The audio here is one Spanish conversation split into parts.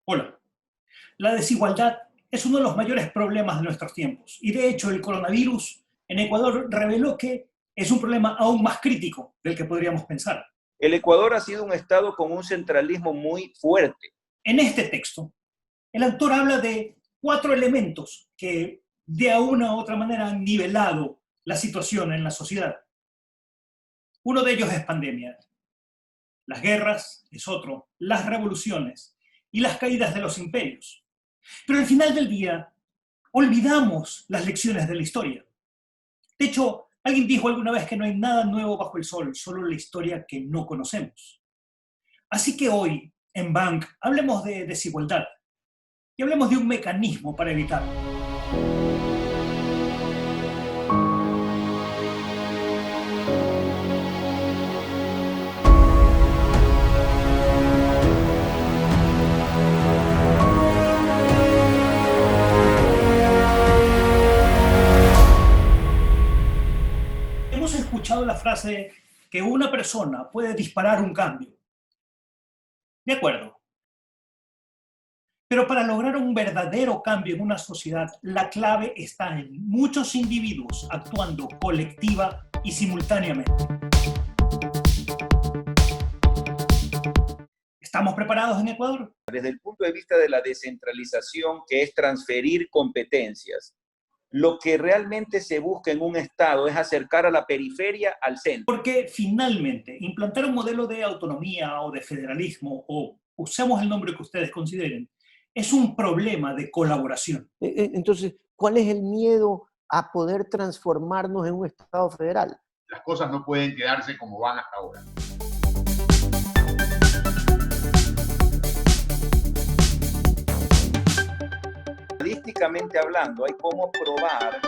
Hola. La desigualdad es uno de los mayores problemas de nuestros tiempos y de hecho el coronavirus en Ecuador reveló que es un problema aún más crítico del que podríamos pensar. El Ecuador ha sido un estado con un centralismo muy fuerte. En este texto, el autor habla de 4 elementos que de una u otra manera han nivelado la situación en la sociedad. Uno de ellos es pandemia. Las guerras es otro, las revoluciones y las caídas de los imperios. Pero al final del día, olvidamos las lecciones de la historia. De hecho, alguien dijo alguna vez que no hay nada nuevo bajo el sol, solo la historia que no conocemos. Así que hoy, en Bank, hablemos de desigualdad y hablemos de un mecanismo para evitarlo. Hemos escuchado la frase que una persona puede disparar un cambio. De acuerdo. Pero para lograr un verdadero cambio en una sociedad, la clave está en muchos individuos actuando colectiva y simultáneamente. ¿Estamos preparados en Ecuador? Desde el punto de vista de la descentralización, que es transferir competencias, lo que realmente se busca en un Estado es acercar a la periferia al centro. Porque finalmente, implantar un modelo de autonomía o de federalismo, o usemos el nombre que ustedes consideren, es un problema de colaboración. Entonces, ¿cuál es el miedo a poder transformarnos en un Estado federal? Las cosas no pueden quedarse como van hasta ahora. Estadísticamente hablando, hay cómo probar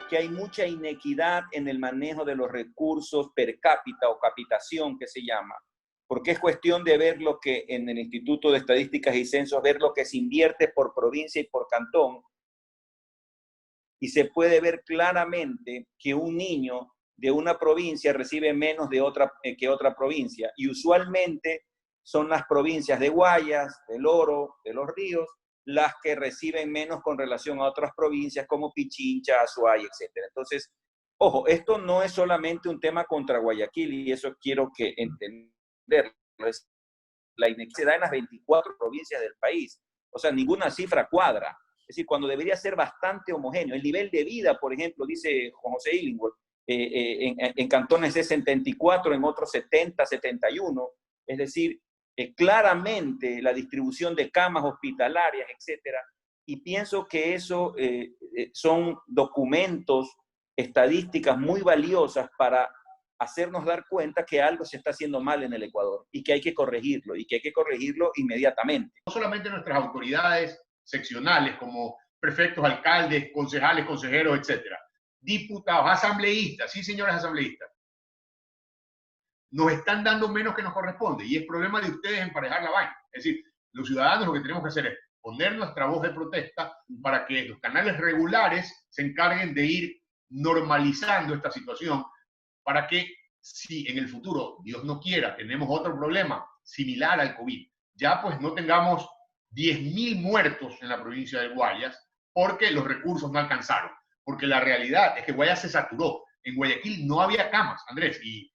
que hay mucha inequidad en el manejo de los recursos per cápita o capitación que se llama, porque es cuestión de ver lo que en el Instituto de Estadísticas y Censos, ver lo que se invierte por provincia y por cantón, y se puede ver claramente que un niño de una provincia recibe menos de que otra provincia, y usualmente son las provincias de Guayas, del Oro, de Los Ríos, las que reciben menos con relación a otras provincias como Pichincha, Azuay, etc. Entonces, ojo, esto no es solamente un tema contra Guayaquil, y eso quiero que entenderlo. La inequidad se da en las 24 provincias del país. O sea, ninguna cifra cuadra. Es decir, cuando debería ser bastante homogéneo. El nivel de vida, por ejemplo, dice Juan José Illingworth, en cantones es 74, en otros 70, 71. Es decir, claramente la distribución de camas hospitalarias, etcétera. Y pienso que eso son documentos, estadísticas muy valiosas para hacernos dar cuenta que algo se está haciendo mal en el Ecuador y que hay que corregirlo, y que hay que corregirlo inmediatamente. No solamente nuestras autoridades seccionales como prefectos, alcaldes, concejales, consejeros, etcétera, diputados, asambleístas, sí, señores asambleístas, nos están dando menos que nos corresponde, y es problema de ustedes emparejar la vaina. Es decir, los ciudadanos lo que tenemos que hacer es poner nuestra voz de protesta para que los canales regulares se encarguen de ir normalizando esta situación, para que si en el futuro, Dios no quiera, tenemos otro problema similar al COVID, ya pues no tengamos 10.000 muertos en la provincia de Guayas porque los recursos no alcanzaron. Porque la realidad es que Guayas se saturó. En Guayaquil no había camas, Andrés, y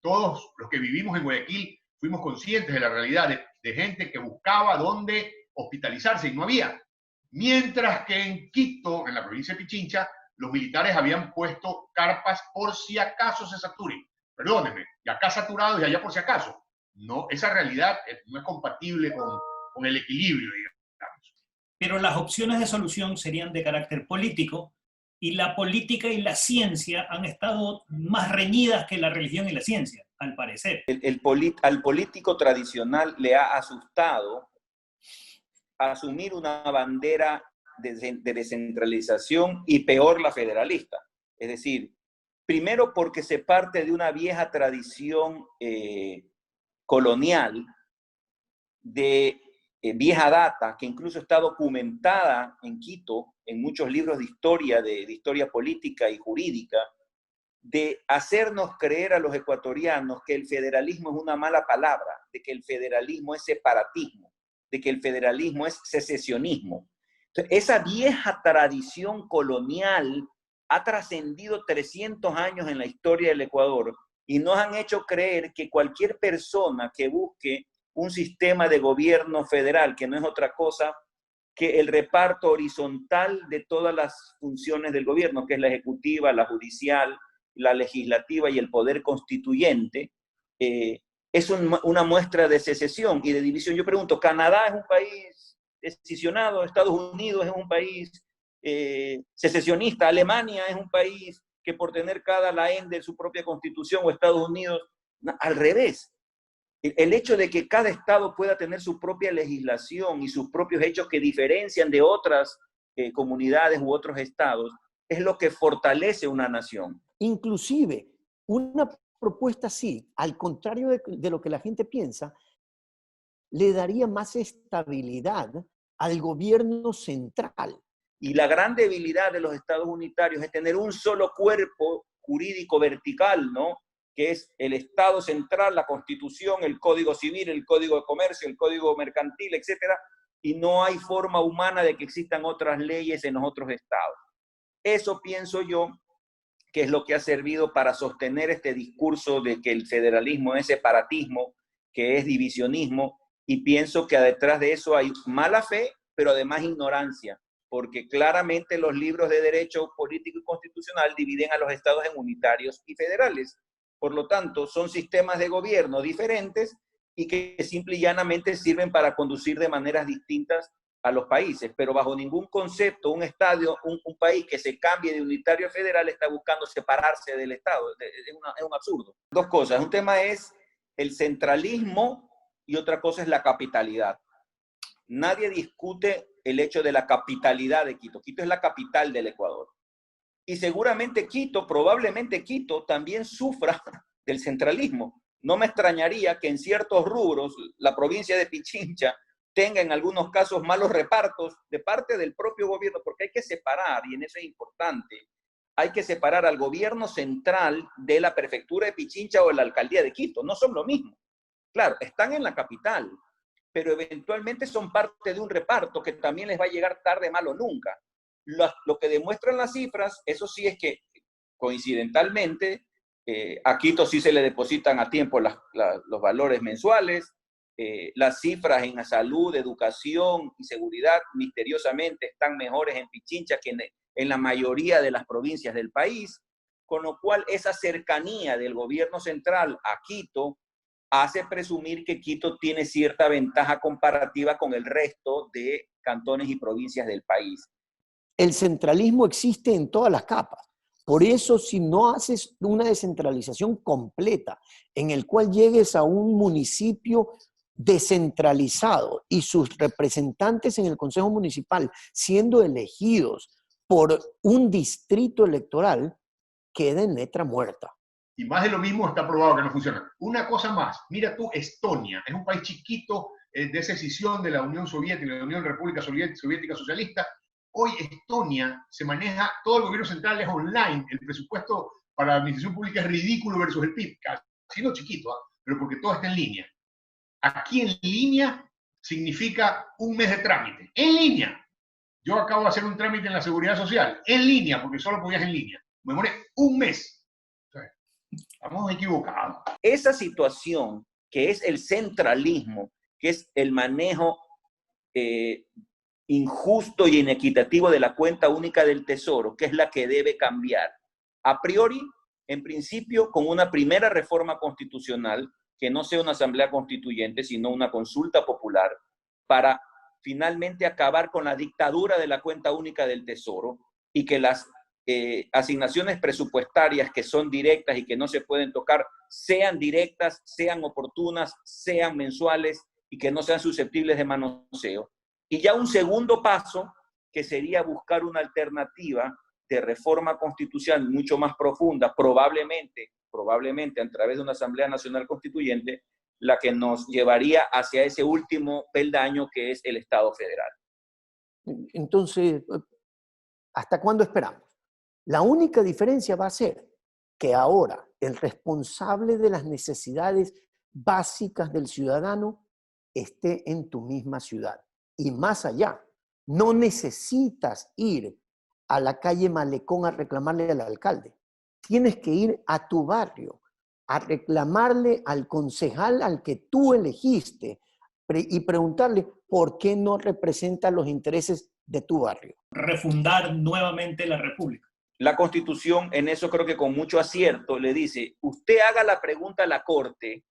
todos los que vivimos en Guayaquil fuimos conscientes de la realidad de gente que buscaba dónde hospitalizarse y no había. Mientras que en Quito, en la provincia de Pichincha, los militares habían puesto carpas por si acaso se sature. Perdónenme, y acá saturados y allá por si acaso. No, esa realidad no es compatible con el equilibrio, digamos. Pero las opciones de solución serían de carácter político, y la política y la ciencia han estado más reñidas que la religión y la ciencia, al parecer. Al político tradicional le ha asustado asumir una bandera de descentralización, y peor, la federalista. Es decir, primero porque se parte de una vieja tradición colonial, de vieja data, que incluso está documentada en Quito, en muchos libros de historia política y jurídica, de hacernos creer a los ecuatorianos que el federalismo es una mala palabra, de que el federalismo es separatismo, de que el federalismo es secesionismo. Entonces, esa vieja tradición colonial ha trascendido 300 años en la historia del Ecuador y nos han hecho creer que cualquier persona que busque un sistema de gobierno federal, que no es otra cosa que el reparto horizontal de todas las funciones del gobierno, que es la ejecutiva, la judicial, la legislativa y el poder constituyente, es una muestra de secesión y de división. Yo pregunto, ¿Canadá es un país secesionado? ¿Estados Unidos es un país secesionista? ¿Alemania es un país que por tener cada laén de su propia constitución, o Estados Unidos? Al revés. El hecho de que cada estado pueda tener su propia legislación y sus propios hechos que diferencian de otras comunidades u otros estados es lo que fortalece una nación. Inclusive, una propuesta así, al contrario de lo que la gente piensa, le daría más estabilidad al gobierno central. Y la gran debilidad de los estados unitarios es tener un solo cuerpo jurídico vertical, ¿no? Que es el Estado central, la Constitución, el Código Civil, el Código de Comercio, el Código Mercantil, etcétera, y no hay forma humana de que existan otras leyes en los otros estados. Eso pienso yo que es lo que ha servido para sostener este discurso de que el federalismo es separatismo, que es divisionismo, y pienso que detrás de eso hay mala fe, pero además ignorancia, porque claramente los libros de derecho político y constitucional dividen a los estados en unitarios y federales. Por lo tanto, son sistemas de gobierno diferentes y que simple y llanamente sirven para conducir de maneras distintas a los países, pero bajo ningún concepto un país que se cambie de unitario a federal está buscando separarse del Estado. Es un absurdo. Dos cosas. Un tema es el centralismo y otra cosa es la capitalidad. Nadie discute el hecho de la capitalidad de Quito. Quito es la capital del Ecuador. Y seguramente probablemente Quito también sufra del centralismo. No me extrañaría que en ciertos rubros la provincia de Pichincha tenga en algunos casos malos repartos de parte del propio gobierno, porque hay que separar, y en eso es importante, hay que separar al gobierno central de la prefectura de Pichincha o de la alcaldía de Quito. No son lo mismo. Claro, están en la capital, pero eventualmente son parte de un reparto que también les va a llegar tarde, mal o nunca. Lo que demuestran las cifras, eso sí es que coincidentalmente a Quito sí se le depositan a tiempo los valores mensuales, las cifras en salud, educación y seguridad misteriosamente están mejores en Pichincha que en la mayoría de las provincias del país, con lo cual esa cercanía del gobierno central a Quito hace presumir que Quito tiene cierta ventaja comparativa con el resto de cantones y provincias del país. El centralismo existe en todas las capas. Por eso, si no haces una descentralización completa en el cual llegues a un municipio descentralizado y sus representantes en el Consejo Municipal siendo elegidos por un distrito electoral, queda en letra muerta. Y más de lo mismo está probado que no funciona. Una cosa más, mira tú, Estonia, es un país chiquito de secesión de la Unión Soviética, de la Unión República Soviética Socialista. Hoy Estonia se maneja, todo el gobierno central es online, el presupuesto para la administración pública es ridículo versus el PIB, casi no chiquito, pero porque todo está en línea. Aquí en línea significa un mes de trámite, en línea. Yo acabo de hacer un trámite en la Seguridad Social, en línea, porque solo podías en línea. Me demoré un mes. Estamos equivocados. Esa situación que es el centralismo, que es el manejo injusto y inequitativo de la cuenta única del Tesoro, que es la que debe cambiar. A priori, en principio, con una primera reforma constitucional, que no sea una asamblea constituyente, sino una consulta popular, para finalmente acabar con la dictadura de la cuenta única del Tesoro y que las asignaciones presupuestarias que son directas y que no se pueden tocar, sean directas, sean oportunas, sean mensuales y que no sean susceptibles de manoseo. Y ya un segundo paso, que sería buscar una alternativa de reforma constitucional mucho más profunda, probablemente a través de una Asamblea Nacional Constituyente, la que nos llevaría hacia ese último peldaño que es el Estado federal. Entonces, ¿hasta cuándo esperamos? La única diferencia va a ser que ahora el responsable de las necesidades básicas del ciudadano esté en tu misma ciudad. Y más allá, no necesitas ir a la calle Malecón a reclamarle al alcalde. Tienes que ir a tu barrio a reclamarle al concejal al que tú elegiste y preguntarle por qué no representa los intereses de tu barrio. Refundar nuevamente la República. La Constitución, en eso creo que con mucho acierto, le dice, usted haga la pregunta a la Corte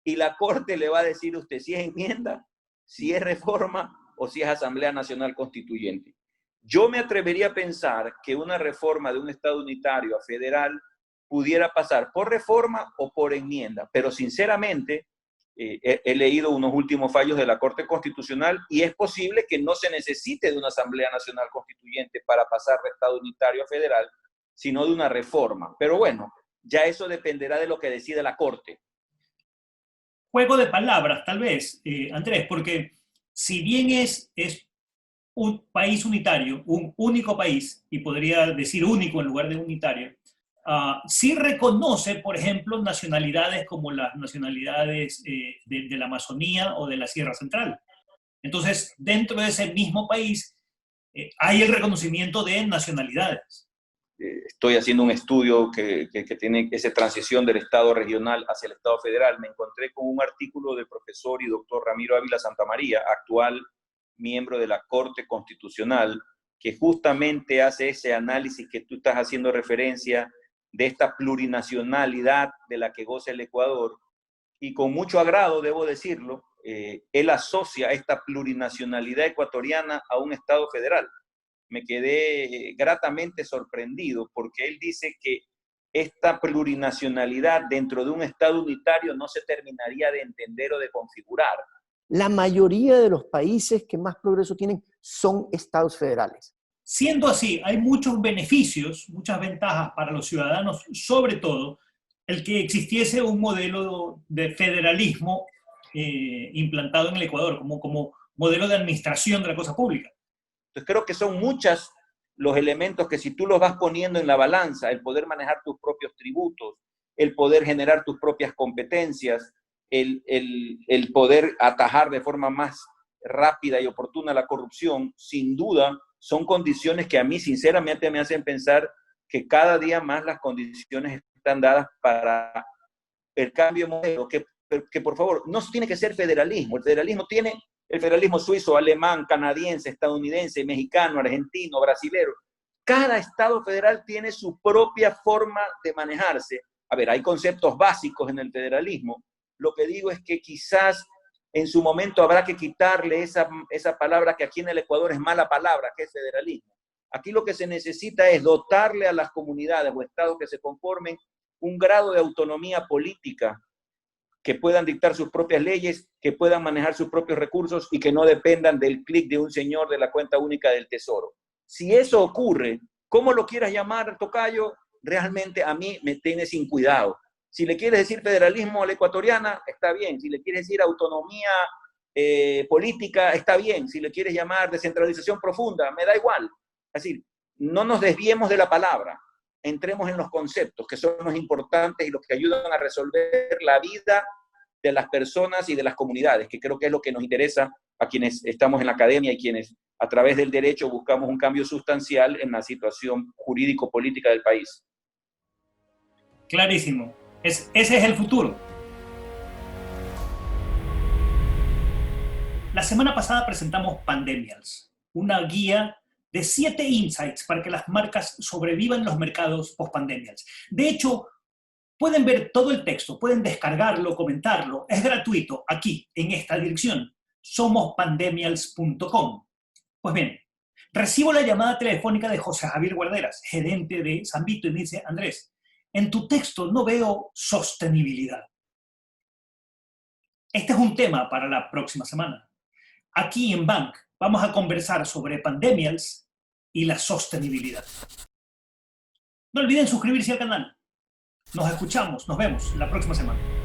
y la Corte le va a decir a usted si es enmienda, si es reforma o si es Asamblea Nacional Constituyente. Yo me atrevería a pensar que una reforma de un Estado unitario a federal pudiera pasar por reforma o por enmienda, pero sinceramente he leído unos últimos fallos de la Corte Constitucional y es posible que no se necesite de una Asamblea Nacional Constituyente para pasar de Estado unitario a federal, sino de una reforma. Pero bueno, ya eso dependerá de lo que decida la Corte. Juego de palabras, tal vez, Andrés, porque si bien es un país unitario, un único país, y podría decir único en lugar de unitario, sí reconoce, por ejemplo, nacionalidades como las nacionalidades de la Amazonía o de la Sierra Central. Entonces, dentro de ese mismo país hay el reconocimiento de nacionalidades. Estoy haciendo un estudio que tiene esa transición del Estado regional hacia el Estado federal. Me encontré con un artículo del profesor y doctor Ramiro Ávila Santamaría, actual miembro de la Corte Constitucional, que justamente hace ese análisis que tú estás haciendo referencia de esta plurinacionalidad de la que goza el Ecuador, y con mucho agrado, debo decirlo, él asocia esta plurinacionalidad ecuatoriana a un Estado federal. Me quedé gratamente sorprendido porque él dice que esta plurinacionalidad dentro de un Estado unitario no se terminaría de entender o de configurar. La mayoría de los países que más progreso tienen son estados federales. Siendo así, hay muchos beneficios, muchas ventajas para los ciudadanos, sobre todo el que existiese un modelo de federalismo implantado en el Ecuador como modelo de administración de la cosa pública. Entonces creo que son muchos los elementos que si tú los vas poniendo en la balanza, el poder manejar tus propios tributos, el poder generar tus propias competencias, el poder atajar de forma más rápida y oportuna la corrupción, sin duda son condiciones que a mí sinceramente me hacen pensar que cada día más las condiciones están dadas para el cambio de modelo, que por favor, no tiene que ser federalismo. El federalismo tiene el federalismo suizo, alemán, canadiense, estadounidense, mexicano, argentino, brasilero. Cada estado federal tiene su propia forma de manejarse. A ver, hay conceptos básicos en el federalismo. Lo que digo es que quizás en su momento habrá que quitarle esa palabra que aquí en el Ecuador es mala palabra, que es federalismo. Aquí lo que se necesita es dotarle a las comunidades o estados que se conformen un grado de autonomía política, que puedan dictar sus propias leyes, que puedan manejar sus propios recursos y que no dependan del clic de un señor de la cuenta única del Tesoro. Si eso ocurre, ¿cómo lo quieras llamar, tocayo? Realmente a mí me tiene sin cuidado. Si le quieres decir federalismo a la ecuatoriana, está bien. Si le quieres decir autonomía política, está bien. Si le quieres llamar descentralización profunda, me da igual. Es decir, no nos desviemos de la palabra. Entremos en los conceptos, que son los importantes y los que ayudan a resolver la vida de las personas y de las comunidades, que creo que es lo que nos interesa a quienes estamos en la academia y quienes a través del derecho buscamos un cambio sustancial en la situación jurídico-política del país. Clarísimo. Ese es el futuro. La semana pasada presentamos Pandemials, una guía de 7 insights para que las marcas sobrevivan en los mercados post-pandemials. De hecho, pueden ver todo el texto, pueden descargarlo, comentarlo. Es gratuito aquí, en esta dirección, somospandemials.com. Pues bien, recibo la llamada telefónica de José Javier Guarderas, gerente de San Vito, y me dice: Andrés, en tu texto no veo sostenibilidad. Este es un tema para la próxima semana. Aquí en Bank vamos a conversar sobre Pandemials y la sostenibilidad. No olviden suscribirse al canal. Nos escuchamos, nos vemos la próxima semana.